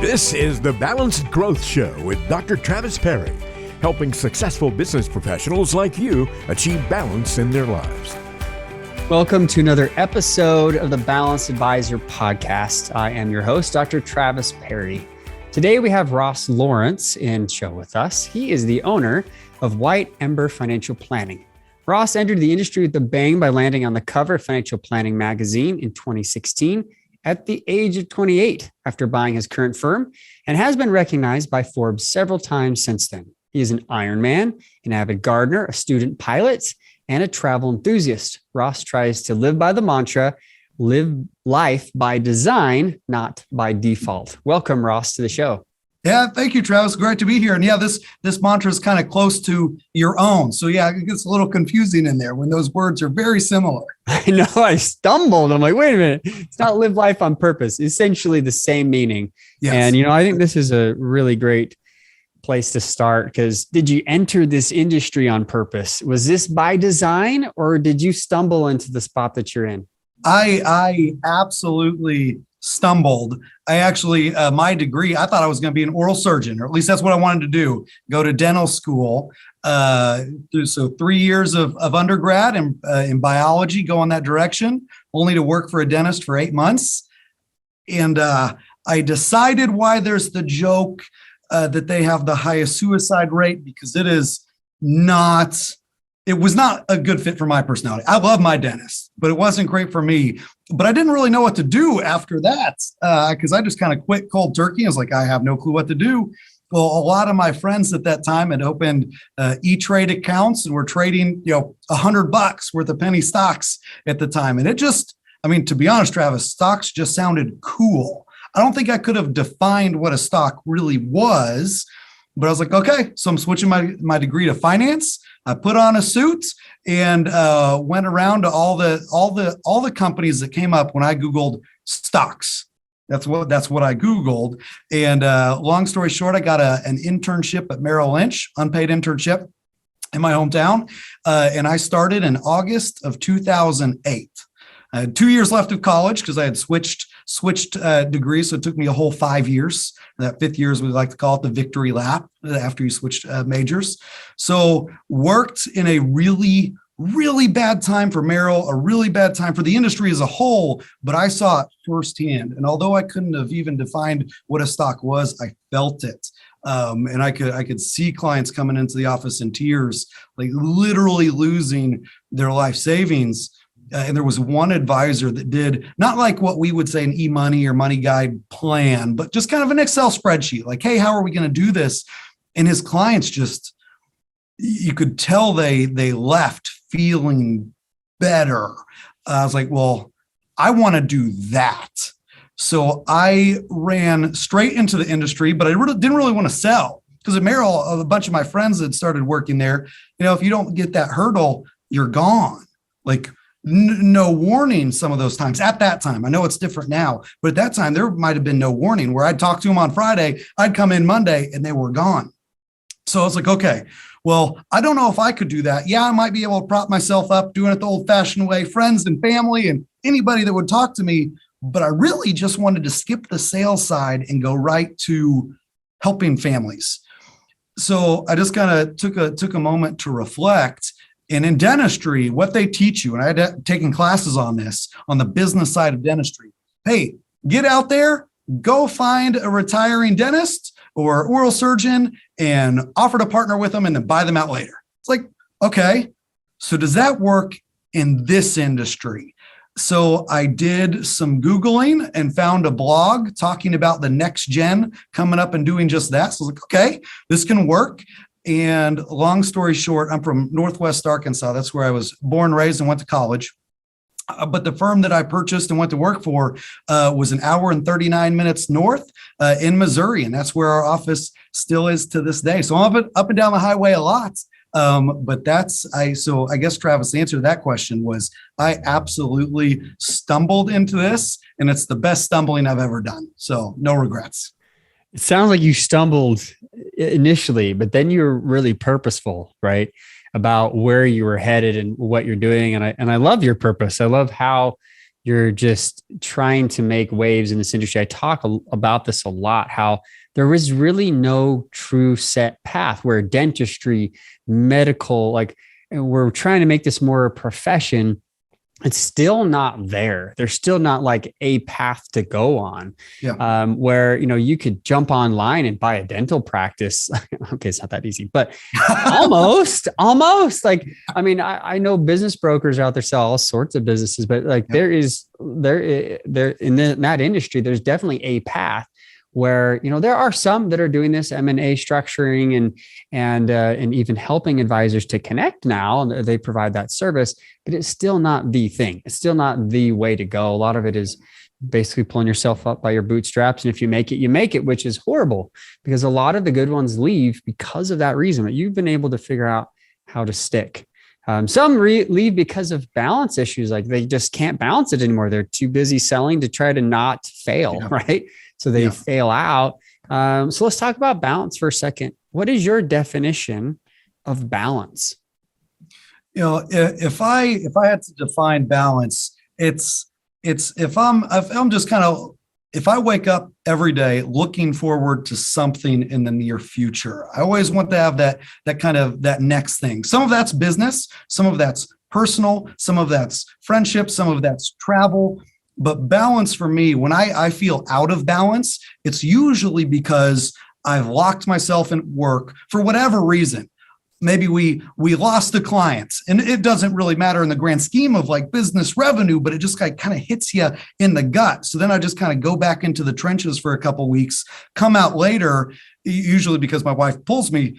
This is the Balanced Growth Show with Dr. Travis Perry, helping successful business professionals like you achieve balance in their lives. Welcome to another episode of the Balanced Advisor podcast. I am your host, Dr. Travis Perry. Today we have Ross Lawrence in show with us. He is the owner of White Ember Financial Planning. Ross entered the industry with a bang by landing on the cover of Financial Planning magazine in 2016 at the age of 28 after buying his current firm, and has been recognized by Forbes several times since then. He is an Ironman, an avid gardener, a student pilot, and a travel enthusiast. Ross tries to live by the mantra, live life by design, not by default. Welcome, Ross, to the show. Yeah, thank you, Travis. Great to be here. And yeah, this mantra is kind of close to your own. So yeah, it gets a little confusing in there when those words are very similar. I know, I stumbled. I'm like, wait a minute. It's not live life on purpose. Essentially the same meaning. Yes. And, I think this is a really great place to start, because did you enter this industry on purpose? Was this by design, or did you stumble into the spot that you're in? I absolutely stumbled. I actually, my degree, I thought I was going to be an oral surgeon, or at least that's what I wanted to do, go to dental school. So 3 years of undergrad in biology, go in that direction, only to work for a dentist for 8 months. And I decided why there's the joke that they have the highest suicide rate, because it was not a good fit for my personality. I love my dentist, but it wasn't great for me. But I didn't really know what to do after that, because I just kind of quit cold turkey. I was like, I have no clue what to do. Well, a lot of my friends at that time had opened E-Trade accounts and were trading, $100 worth of penny stocks at the time. And it just, to be honest, Travis, stocks just sounded cool. I don't think I could have defined what a stock really was, but I was like, okay, so I'm switching my degree to finance. I put on a suit and went around to all the companies that came up when I Googled stocks. That's what I Googled. And long story short, I got an internship at Merrill Lynch, unpaid internship in my hometown. And I started in August of 2008. I had 2 years left of college because I had switched degrees. So it took me a whole 5 years. That fifth year is we like to call it the victory lap after you switched majors. So worked in a really, really bad time for Merrill, a really bad time for the industry as a whole, but I saw it firsthand. And although I couldn't have even defined what a stock was, I felt it. And I could see clients coming into the office in tears, like literally losing their life savings. And there was one advisor that did not like what we would say an e-money or money guide plan, but just kind of an Excel spreadsheet. Like, hey, how are we going to do this? And his clients just, you could tell they left feeling better. I was like, well, I want to do that. So I ran straight into the industry, but I didn't really want to sell, because at Merrill, a bunch of my friends that started working there, if you don't get that hurdle, you're gone. Like, no warning some of those times at that time. I know it's different now, but at that time there might have been no warning, where I'd talk to them on Friday, I'd come in Monday and they were gone. So I was like, okay, well, I don't know if I could do that. Yeah, I might be able to prop myself up doing it the old fashioned way, friends and family and anybody that would talk to me. But I really just wanted to skip the sales side and go right to helping families. So I just kind of took a moment to reflect. And in dentistry, what they teach you, and I had taken classes on this, on the business side of dentistry. Hey, get out there, go find a retiring dentist or oral surgeon and offer to partner with them and then buy them out later. It's like, okay, so does that work in this industry? So I did some Googling and found a blog talking about the next gen coming up and doing just that. So I was like, okay, this can work. And long story short, I'm from Northwest Arkansas. That's where I was born, raised, and went to college. But the firm that I purchased and went to work for was an hour and 39 minutes north in Missouri. And that's where our office still is to this day. So I'm up and down the highway a lot. But so I guess, Travis, the answer to that question was I absolutely stumbled into this, and it's the best stumbling I've ever done. So no regrets. It sounds like you stumbled initially, but then you were really purposeful, right? About where you were headed and what you're doing. And I love your purpose. I love how you're just trying to make waves in this industry. I talk about this a lot, how there was really no true set path where dentistry, medical, like we're trying to make this more a profession. It's still not there. There's still not like a path to go on, where, you could jump online and buy a dental practice. Okay. It's not that easy, but almost like, I mean, I know business brokers out there sell all sorts of businesses, but like there in that industry, there's definitely a path where, there are some that are doing this M&A structuring and even helping advisors to connect now, and they provide that service, but it's still not the thing. It's still not the way to go. A lot of it is basically pulling yourself up by your bootstraps. And if you make it, you make it, which is horrible because a lot of the good ones leave because of that reason, that you've been able to figure out how to stick. Some leave because of balance issues. Like they just can't balance it anymore. They're too busy selling to try to not fail, right? So they fail out. So let's talk about balance for a second. What is your definition of balance? If I had to define balance, it's if I wake up every day looking forward to something in the near future, I always want to have that next thing. Some of that's business, some of that's personal, some of that's friendship, some of that's travel. But balance for me, when I feel out of balance, it's usually because I've locked myself in work for whatever reason. Maybe we lost a client, and it doesn't really matter in the grand scheme of like business revenue, but it just kind of hits you in the gut. So then I just kind of go back into the trenches for a couple of weeks, come out later, usually because my wife pulls me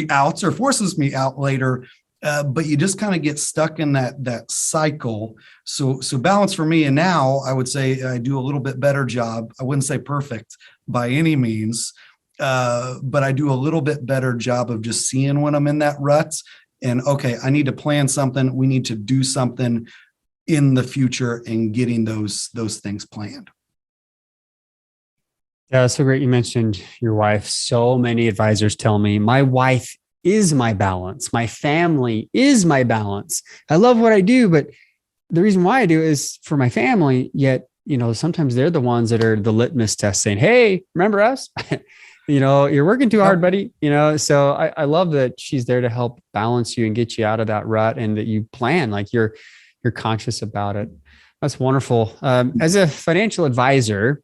out or forces me out later. But you just kind of get stuck in that cycle. So balance for me, and now I would say I do a little bit better job. I wouldn't say perfect by any means, but I do a little bit better job of just seeing when I'm in that rut. And okay, I need to plan something. We need to do something in the future and getting those things planned. Yeah, that's so great. You mentioned your wife. So many advisors tell me my wife is my balance. My family is my balance. I love what I do, but the reason why I do is for my family. Yet, sometimes they're the ones that are the litmus test saying, "Hey, remember us? You're working too hard, buddy." So I love that she's there to help balance you and get you out of that rut, and that you plan, like you're conscious about it. That's wonderful. As a financial advisor,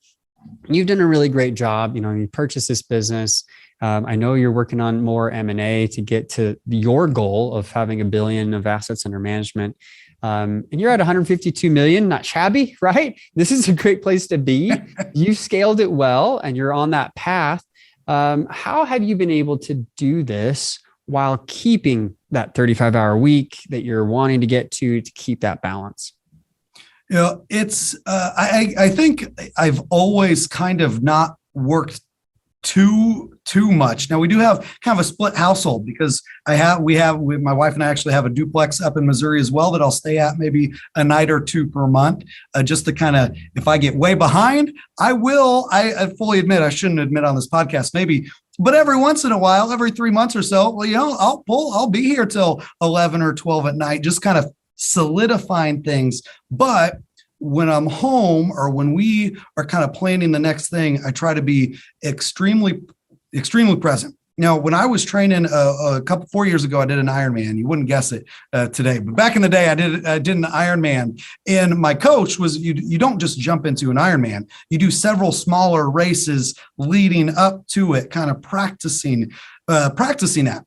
you've done a really great job. You purchased this business. I know you're working on more M&A to get to your goal of having $1 billion of assets under management. And you're at 152 million, not shabby, right? This is a great place to be. You scaled it well and you're on that path. How have you been able to do this while keeping that 35-hour week that you're wanting to get to keep that balance? It's, I think I've always kind of not worked too much. Now we do have kind of a split household because my wife and I actually have a duplex up in Missouri as well that I'll stay at maybe a night or two per month, just to kind of, if I get way behind, I fully admit, I shouldn't admit on this podcast maybe, but every once in a while, every 3 months or so, I'll be here till 11 or 12 at night, just kind of solidifying things. But when I'm home or when we are kind of planning the next thing, I try to be extremely, extremely present. Now, when I was training 4 years ago, I did an Ironman. You wouldn't guess it today, but back in the day, I did an Ironman. And my coach was, you don't just jump into an Ironman. You do several smaller races leading up to it, kind of practicing that.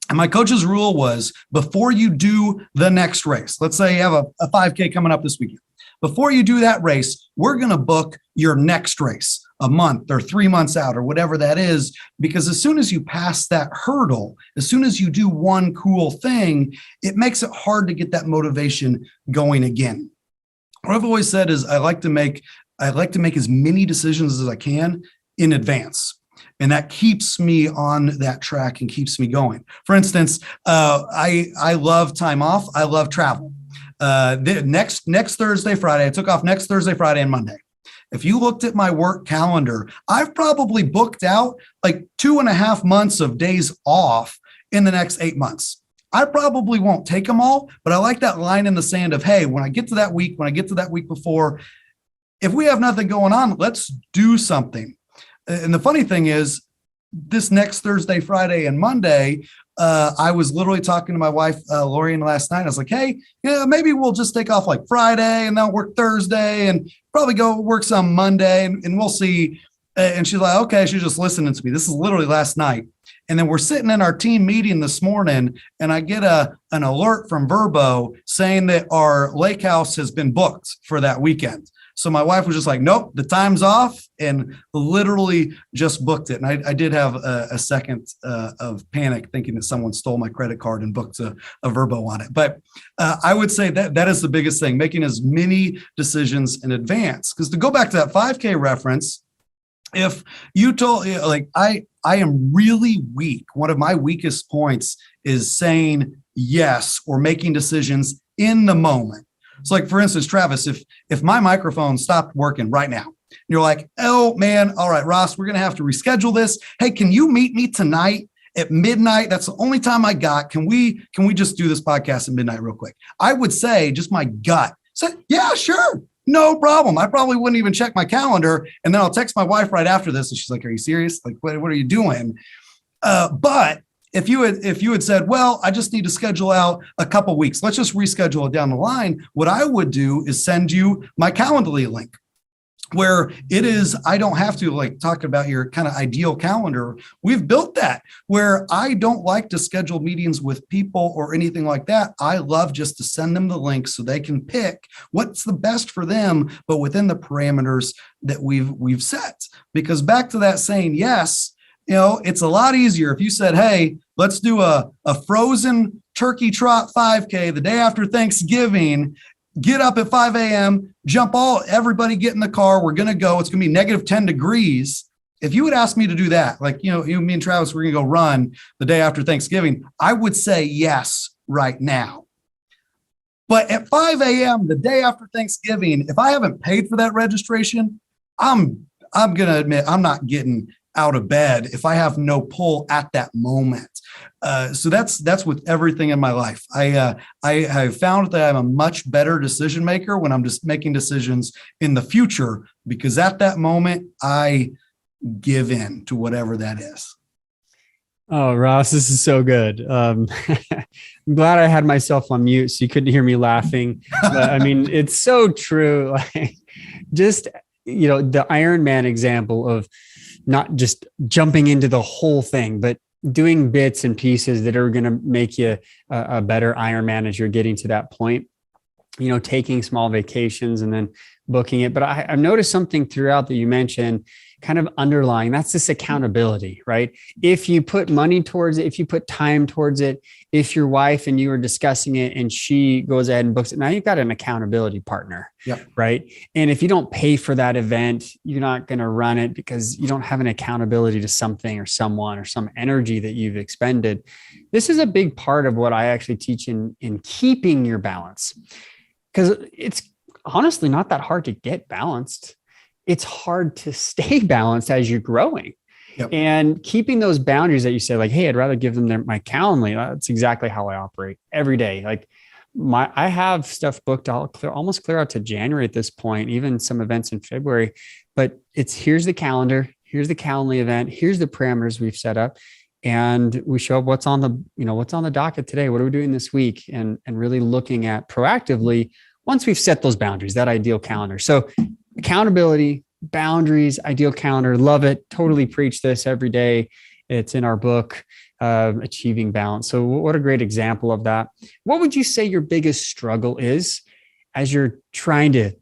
And my coach's rule was, before you do the next race, let's say you have a 5K coming up this weekend. Before you do that race, we're going to book your next race a month or 3 months out or whatever that is, because as soon as you pass that hurdle, as soon as you do one cool thing, it makes it hard to get that motivation going again. What I've always said is I like to make as many decisions as I can in advance. And that keeps me on that track and keeps me going. For instance, I love time off. I love travel. Next Thursday, Friday, I took off next Thursday, Friday, and Monday. If you looked at my work calendar, I've probably booked out like 2.5 months of days off in the next 8 months. I probably won't take them all, but I like that line in the sand of, hey, when I get to that week before, if we have nothing going on, let's do something. And the funny thing is, this next Thursday, Friday, and Monday, I was literally talking to my wife, Lorian, last night. I was like, hey, yeah, maybe we'll just take off like Friday and then I'll work Thursday and probably go work some Monday and we'll see. And she's like, okay, she's just listening to me. This is literally last night. And then we're sitting in our team meeting this morning and I get an alert from Verbo saying that our lake house has been booked for that weekend. So my wife was just like, nope, the time's off, and literally just booked it. And I did have a second of panic thinking that someone stole my credit card and booked a Verbo on it. But I would say that is the biggest thing, making as many decisions in advance. Because to go back to that 5K reference, if you told, like, I am really weak. One of my weakest points is saying yes or making decisions in the moment. So like, for instance, Travis, if my microphone stopped working right now, you're like, oh man, all right, Ross, we're going to have to reschedule this. Hey, can you meet me tonight at midnight? That's the only time I got. Can we just do this podcast at midnight real quick? I would say, just my gut said, yeah, sure. No problem. I probably wouldn't even check my calendar. And then I'll text my wife right after this. And she's like, are you serious? Like, what are you doing? But if you had said, well, I just need to schedule out a couple weeks, let's just reschedule it down the line. What I would do is send you my Calendly link, where it is, I don't have to like talk about your kind of ideal calendar. We've built that where I don't like to schedule meetings with people or anything like that. I love just to send them the link so they can pick what's the best for them, but within the parameters that we've set. Because back to that saying yes, it's a lot easier if you said, hey, let's do a frozen turkey trot 5K the day after Thanksgiving. Get up at 5 a.m., everybody get in the car. We're going to go. It's going to be negative 10 degrees. If you would ask me to do that, like, me and Travis, we're going to go run the day after Thanksgiving, I would say yes right now. But at 5 a.m., the day after Thanksgiving, if I haven't paid for that registration, I'm going to admit I'm not getting out of bed if I have no pull at that moment. So that's with everything in my life. I have found that I'm a much better decision maker when I'm just making decisions in the future, because at that moment I give in to whatever that is. Oh, Ross, this is so good. I'm glad I had myself on mute so you couldn't hear me laughing. But I mean, it's so true. Like, just, the Ironman example of not just jumping into the whole thing, but doing bits and pieces that are going to make you a better Ironman as you're getting to that point, taking small vacations and then booking it. But I've noticed something throughout that you mentioned, kind of underlying, that's this accountability, right? If you put money towards it, if you put time towards it, if your wife and you are discussing it and she goes ahead and books it, now you've got an accountability partner, right? And if you don't pay for that event, you're not going to run it because you don't have an accountability to something or someone or some energy that you've expended. This is a big part of what I actually teach in keeping your balance, because it's honestly not that hard to get balanced. It's hard to stay balanced as you're growing. And keeping those boundaries that you said, like, hey, I'd rather give them my Calendly. That's exactly how I operate every day. Like I have stuff booked almost clear out to January at this point, even some events in February, but here's the calendar, here's the Calendly event, here's the parameters we've set up. And we show up what's on the docket today. What are we doing this week? And really looking at proactively, once we've set those boundaries, that ideal calendar. So accountability, boundaries, ideal calendar. Love it. Totally preach this every day. It's in our book, Achieving Balance. So what a great example of that. What would you say your biggest struggle is as you're trying to,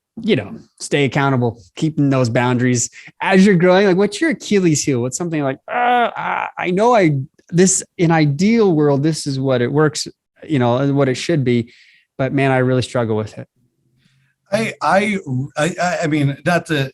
stay accountable, keeping those boundaries as you're growing? Like, what's your Achilles heel? What's something like, I know this in ideal world, this is what it works, what it should be, but man, I really struggle with it. I mean, not to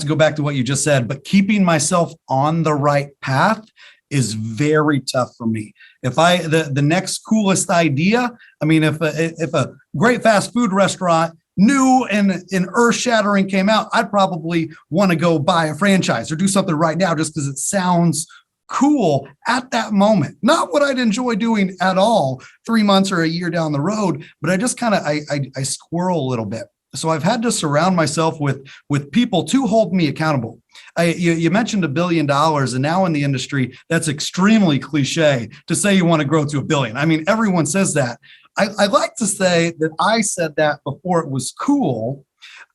go back to what you just said, but keeping myself on the right path is very tough for me. If the next coolest idea, I mean, if a great fast food restaurant new and earth shattering came out, I'd probably want to go buy a franchise or do something right now just because it sounds cool at that moment. Not what I'd enjoy doing at all 3 months or a year down the road, but I just kind of, I squirrel a little bit. So I've had to surround myself with people to hold me accountable. You mentioned $1 billion, and now in the industry, that's extremely cliche to say you want to grow to $1 billion. I mean, everyone says that. I like to say that I said that before it was cool,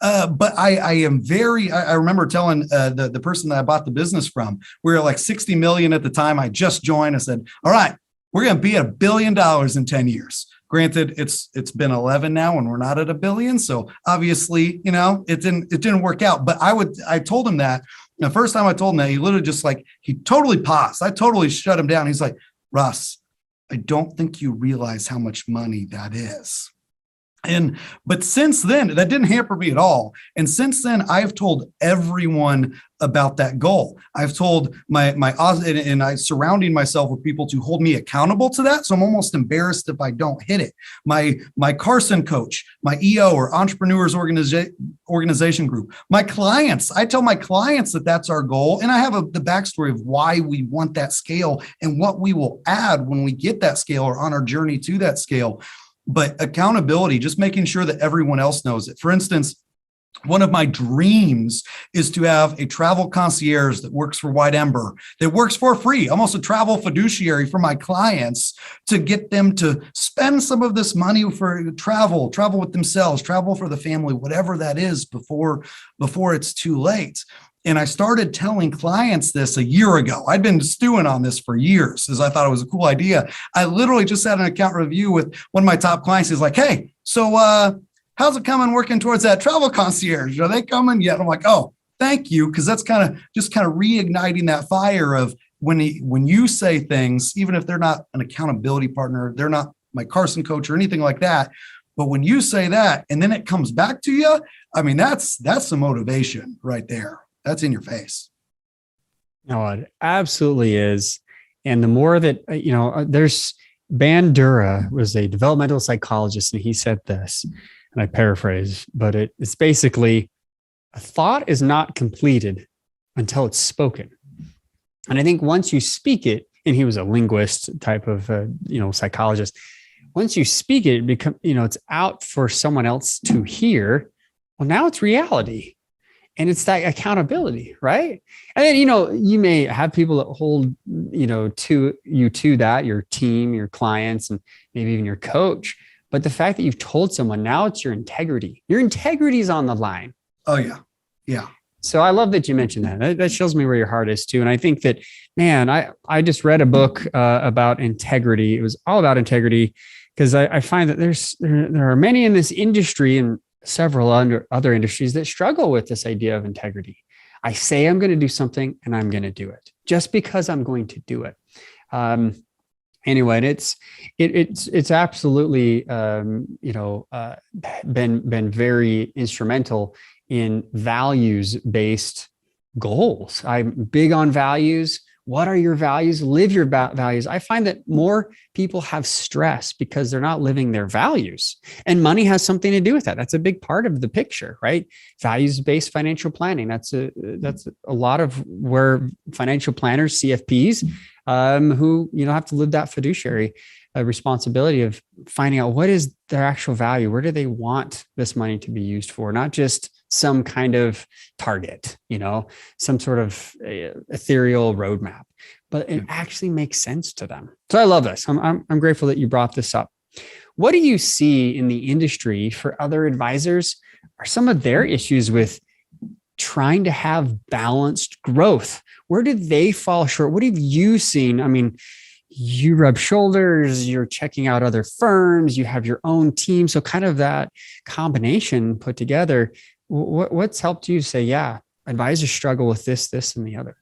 but I am very. I remember telling the person that I bought the business from, we were like 60 million at the time. I just joined. I said, "All right, we're going to be at $1 billion in 10 years." Granted, it's been 11 now, and we're not at $1 billion. So obviously, it didn't work out. But I told him that. The first time I told him that, he literally he totally paused. I totally shut him down. He's like, "Russ, I don't think you realize how much money that is." But since then, that didn't hamper me at all. And since then, I've told everyone about that goal. I've told and I'm surrounding myself with people to hold me accountable to that. So I'm almost embarrassed if I don't hit it. My Carson coach, my EO or entrepreneurs organization group, my clients, I tell my clients that that's our goal. And I have the backstory of why we want that scale and what we will add when we get that scale or on our journey to that scale. But accountability, just making sure that everyone else knows it. For instance, one of my dreams is to have a travel concierge that works for White Ember, that works for free, almost a travel fiduciary for my clients, to get them to spend some of this money for travel with themselves, travel for the family, whatever that is before it's too late. And I started telling clients this a year ago. I'd been stewing on this for years as I thought it was a cool idea. I literally just had an account review with one of my top clients. He's like, "Hey, so how's it coming working towards that travel concierge? Are they coming yet?" I'm like, "Oh, thank you." Because that's kind of reigniting that fire of when you say things, even if they're not an accountability partner, they're not my Carson coach or anything like that. But when you say that and then it comes back to you, I mean, that's the motivation right there. That's in your face. No, it absolutely is. And the more that, there's Bandura was a developmental psychologist, and he said this, and I paraphrase, but it's basically a thought is not completed until it's spoken. And I think once you speak it, and he was a linguist type of, psychologist, once you speak it, it's out for someone else to hear. Well, now it's reality. And it's that accountability, right? And then, you may have people that hold, to that, your team, your clients, and maybe even your coach. But the fact that you've told someone, now it's your integrity. Your integrity is on the line. Oh, yeah. Yeah. So I love that you mentioned that. That shows me where your heart is too. And I think that, man, I just read a book about integrity. It was all about integrity, because I find that there are many in this industry and several other industries that struggle with this idea of integrity. I say I'm going to do something, and I'm going to do it just because I'm going to do it. Anyway, it's absolutely been very instrumental in values-based goals. I'm big on values. What are your values? Live your values. I find that more people have stress because they're not living their values, and money has something to do with that. That's a big part of the picture, right? Values-based financial planning. That's a lot of where financial planners, CFPs, who have to live that fiduciary responsibility of finding out what is their actual value. Where do they want this money to be used for? Not just some kind of target, some sort of ethereal roadmap, but it actually makes sense to them. So I love this. I'm grateful that you brought this up. What do you see in the industry for other advisors? Are some of their issues with trying to have balanced growth? Where did they fall short? What have you seen? I mean, you rub shoulders, you're checking out other firms, you have your own team. So kind of that combination put together. What's helped you say, yeah, advisors struggle with this, and the other?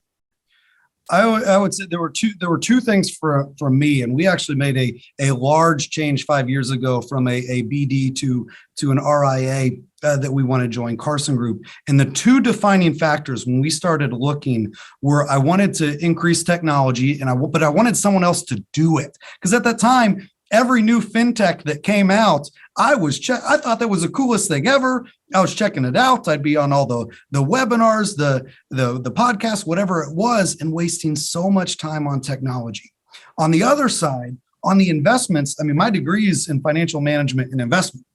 I would say there were two things from me, and we actually made a large change 5 years ago from a BD to an RIA that we want to join, Carson Group. And the two defining factors when we started looking were I wanted to increase technology, but I wanted someone else to do it, because at that time every new fintech that came out, I thought that was the coolest thing ever. I was checking it out. I'd be on all the webinars, the podcasts, whatever it was, and wasting so much time on technology. On the other side, on the investments, I mean, my degree is in financial management and investment.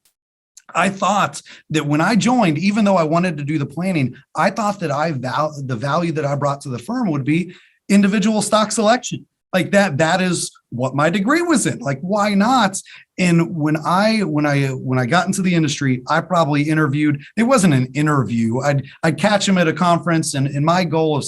I thought that when I joined, even though I wanted to do the planning, I thought that the value that I brought to the firm would be individual stock selection. Like that is what my degree was in. Like, why not? And when I got into the industry, I probably interviewed. It wasn't an interview. I'd catch them at a conference, and my goal of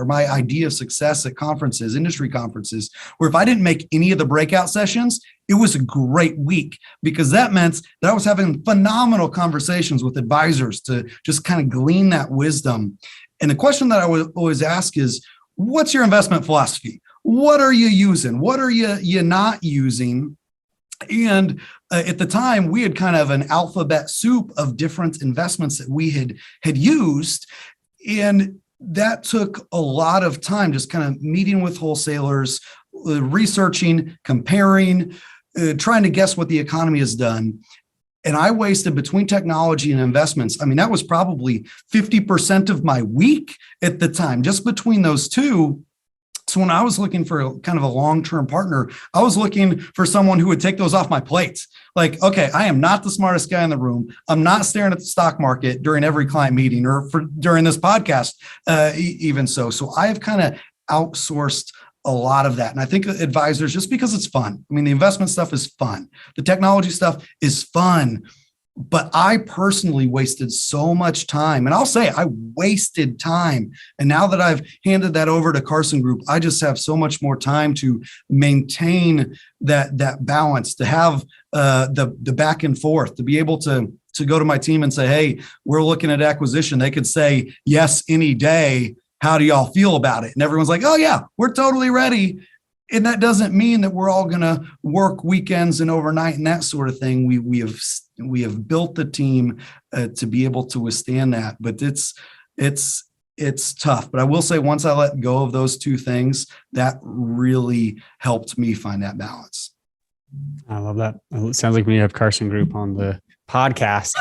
my idea of success at conferences, industry conferences, where if I didn't make any of the breakout sessions, it was a great week, because that meant that I was having phenomenal conversations with advisors to just kind of glean that wisdom. And the question that I would always ask is, what's your investment philosophy? What are you using? What are you not using? And at the time, we had kind of an alphabet soup of different investments that we had used. And that took a lot of time, just kind of meeting with wholesalers, researching, comparing, trying to guess what the economy has done. And I wasted, between technology and investments, I mean, that was probably 50% of my week at the time, just between those two. So when I was looking for kind of a long-term partner, I was looking for someone who would take those off my plate. Like, okay, I am not the smartest guy in the room. I'm not staring at the stock market during every client meeting or during this podcast, even so. So I have kind of outsourced a lot of that. And I think advisors, just because it's fun, I mean, the investment stuff is fun. The technology stuff is fun. But I personally wasted so much time. And I'll say I wasted time. And now that I've handed that over to Carson Group, I just have so much more time to maintain that balance, to have the back and forth, to be able to go to my team and say, hey, we're looking at acquisition. They could say yes any day. How do y'all feel about it? And everyone's like, oh yeah, we're totally ready. And that doesn't mean that we're all going to work weekends and overnight and that sort of thing. We have built the team to be able to withstand that, but it's tough. But I will say, once I let go of those two things, that really helped me find that balance. I love that. It sounds like we have Carson Group on the podcast.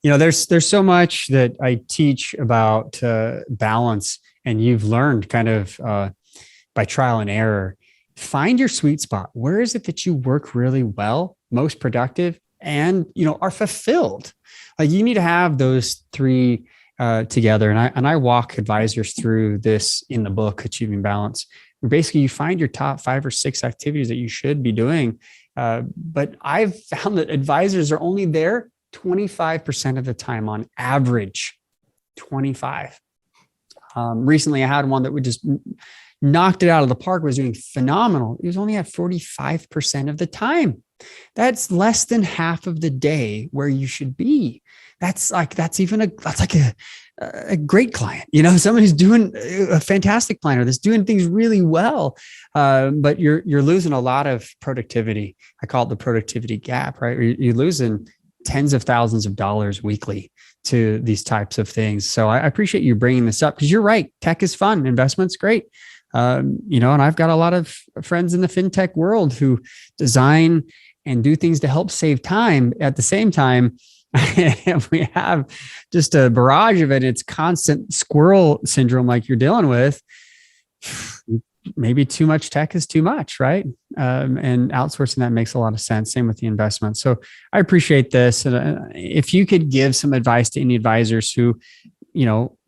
There's so much that I teach about balance, and you've learned kind of by trial and error. Find your sweet spot. Where is it that you work really well, most productive, and are fulfilled? Like, you need to have those three together. And I walk advisors through this in the book, Achieving Balance. Basically, you find your top 5 or 6 activities that you should be doing. But I've found that advisors are only there 25% of the time on average. 25. Recently, I had one that would just knocked it out of the park, was doing phenomenal. He was only at 45% of the time. That's less than half of the day where you should be. That's like a great client, someone who's doing a fantastic planner that's doing things really well. But you're losing a lot of productivity. I call it the productivity gap, right? You're losing tens of thousands of dollars weekly to these types of things. So I appreciate you bringing this up, because you're right. Tech is fun. Investment's great. And I've got a lot of friends in the fintech world who design and do things to help save time. At the same time, we have just a barrage of it. It's constant squirrel syndrome, like you're dealing with. Maybe too much tech is too much, right? And outsourcing that makes a lot of sense. Same with the investment. So I appreciate this. And if you could give some advice to any advisors who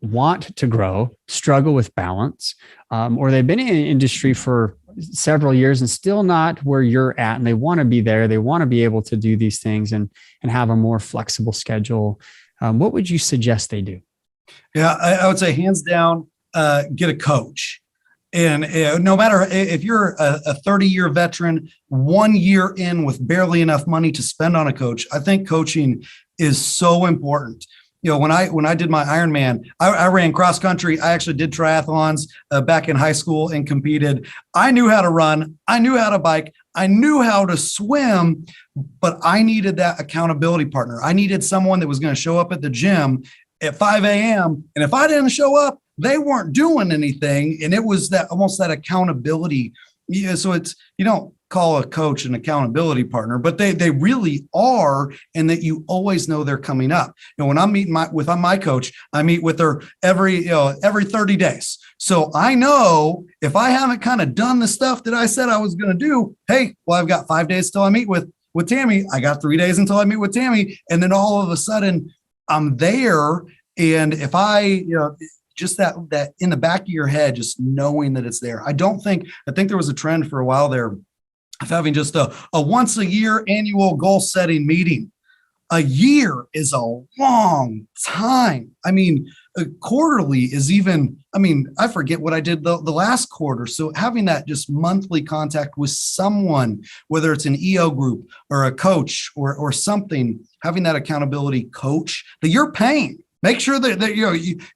want to grow, struggle with balance, or they've been in an industry for several years and still not where you're at, and they want to be there, they want to be able to do these things and have a more flexible schedule, what would you suggest they do? Yeah, I would say hands down, get a coach. And no matter if you're a 30-year veteran, 1 year in with barely enough money to spend on a coach, I think coaching is so important. When I did my Ironman, I ran cross country. I actually did triathlons back in high school and competed. I knew how to run. I knew how to bike. I knew how to swim, but I needed that accountability partner. I needed someone that was going to show up at the gym at 5 a.m. And if I didn't show up, they weren't doing anything. And it was that almost that accountability. Yeah, so it's, call a coach an accountability partner, but they really are, and that you always know they're coming up. When I'm meeting with my coach, I meet with her every 30 days. So I know if I haven't kind of done the stuff that I said I was going to do, hey, well, I've got 5 days till I meet with Tammy. I got 3 days until I meet with Tammy. And then all of a sudden I'm there. And if I, just that in the back of your head, just knowing that it's there. I think there was a trend for a while there of having just a once a year annual goal setting meeting. A year is a long time. I mean, quarterly is even, I forget what I did the last quarter. So having that just monthly contact with someone, whether it's an EO group or a coach or something, having that accountability coach that you're paying. Make sure that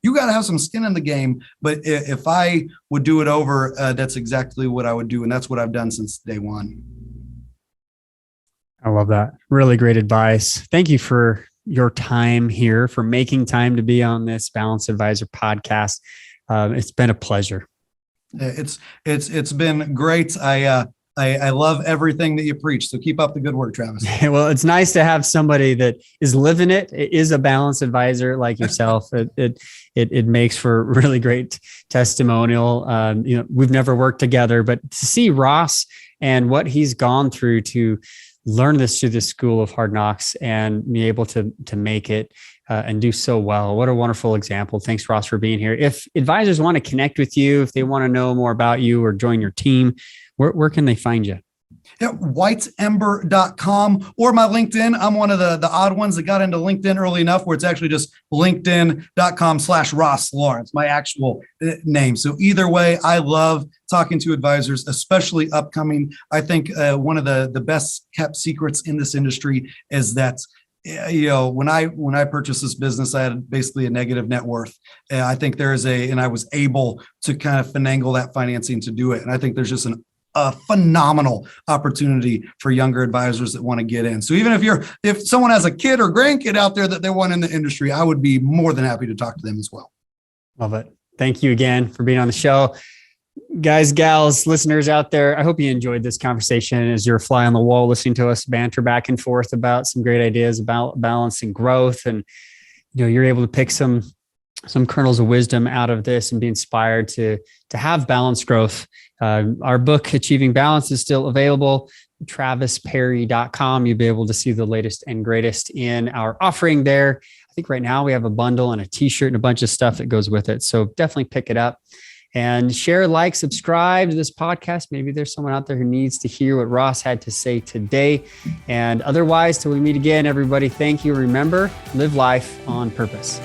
you got to have some skin in the game. But if I would do it over, that's exactly what I would do. And that's what I've done since day one. I love that. Really great advice. Thank you for your time here, for making time to be on this Balanced Advisor podcast. It's been a pleasure. It's been great. I love everything that you preach. So keep up the good work, Travis. Well, it's nice to have somebody that is living it. It is a balanced advisor like yourself. It makes for really great testimonial. We've never worked together, but to see Ross and what he's gone through to learn this through the School of Hard Knocks and be able to make it and do so well. What a wonderful example. Thanks, Ross, for being here. If advisors want to connect with you, if they want to know more about you or join your team, where can they find you? Yeah, whiteember.com or my LinkedIn. I'm one of the odd ones that got into LinkedIn early enough where it's actually just linkedin.com/Ross Lawrence, my actual name. So either way, I love talking to advisors, especially upcoming. I think one of the best kept secrets in this industry is that when I purchased this business, I had basically a negative net worth. I think and I was able to kind of finagle that financing to do it. And I think there's just a phenomenal opportunity for younger advisors that want to get in. So even if someone has a kid or grandkid out there that they want in the industry, I would be more than happy to talk to them as well. Love it. Thank you again for being on the show. Guys, gals, listeners out there, I hope you enjoyed this conversation as you're a fly on the wall, listening to us banter back and forth about some great ideas about balance and growth. And, you're able to pick some kernels of wisdom out of this and be inspired to have balanced growth. Our book, Achieving Balance, is still available. TravisPerry.com. You'll be able to see the latest and greatest in our offering there. I think right now we have a bundle and a t-shirt and a bunch of stuff that goes with it. So definitely pick it up and share, like, subscribe to this podcast. Maybe there's someone out there who needs to hear what Ross had to say today. And otherwise, till we meet again, everybody, thank you. Remember, live life on purpose.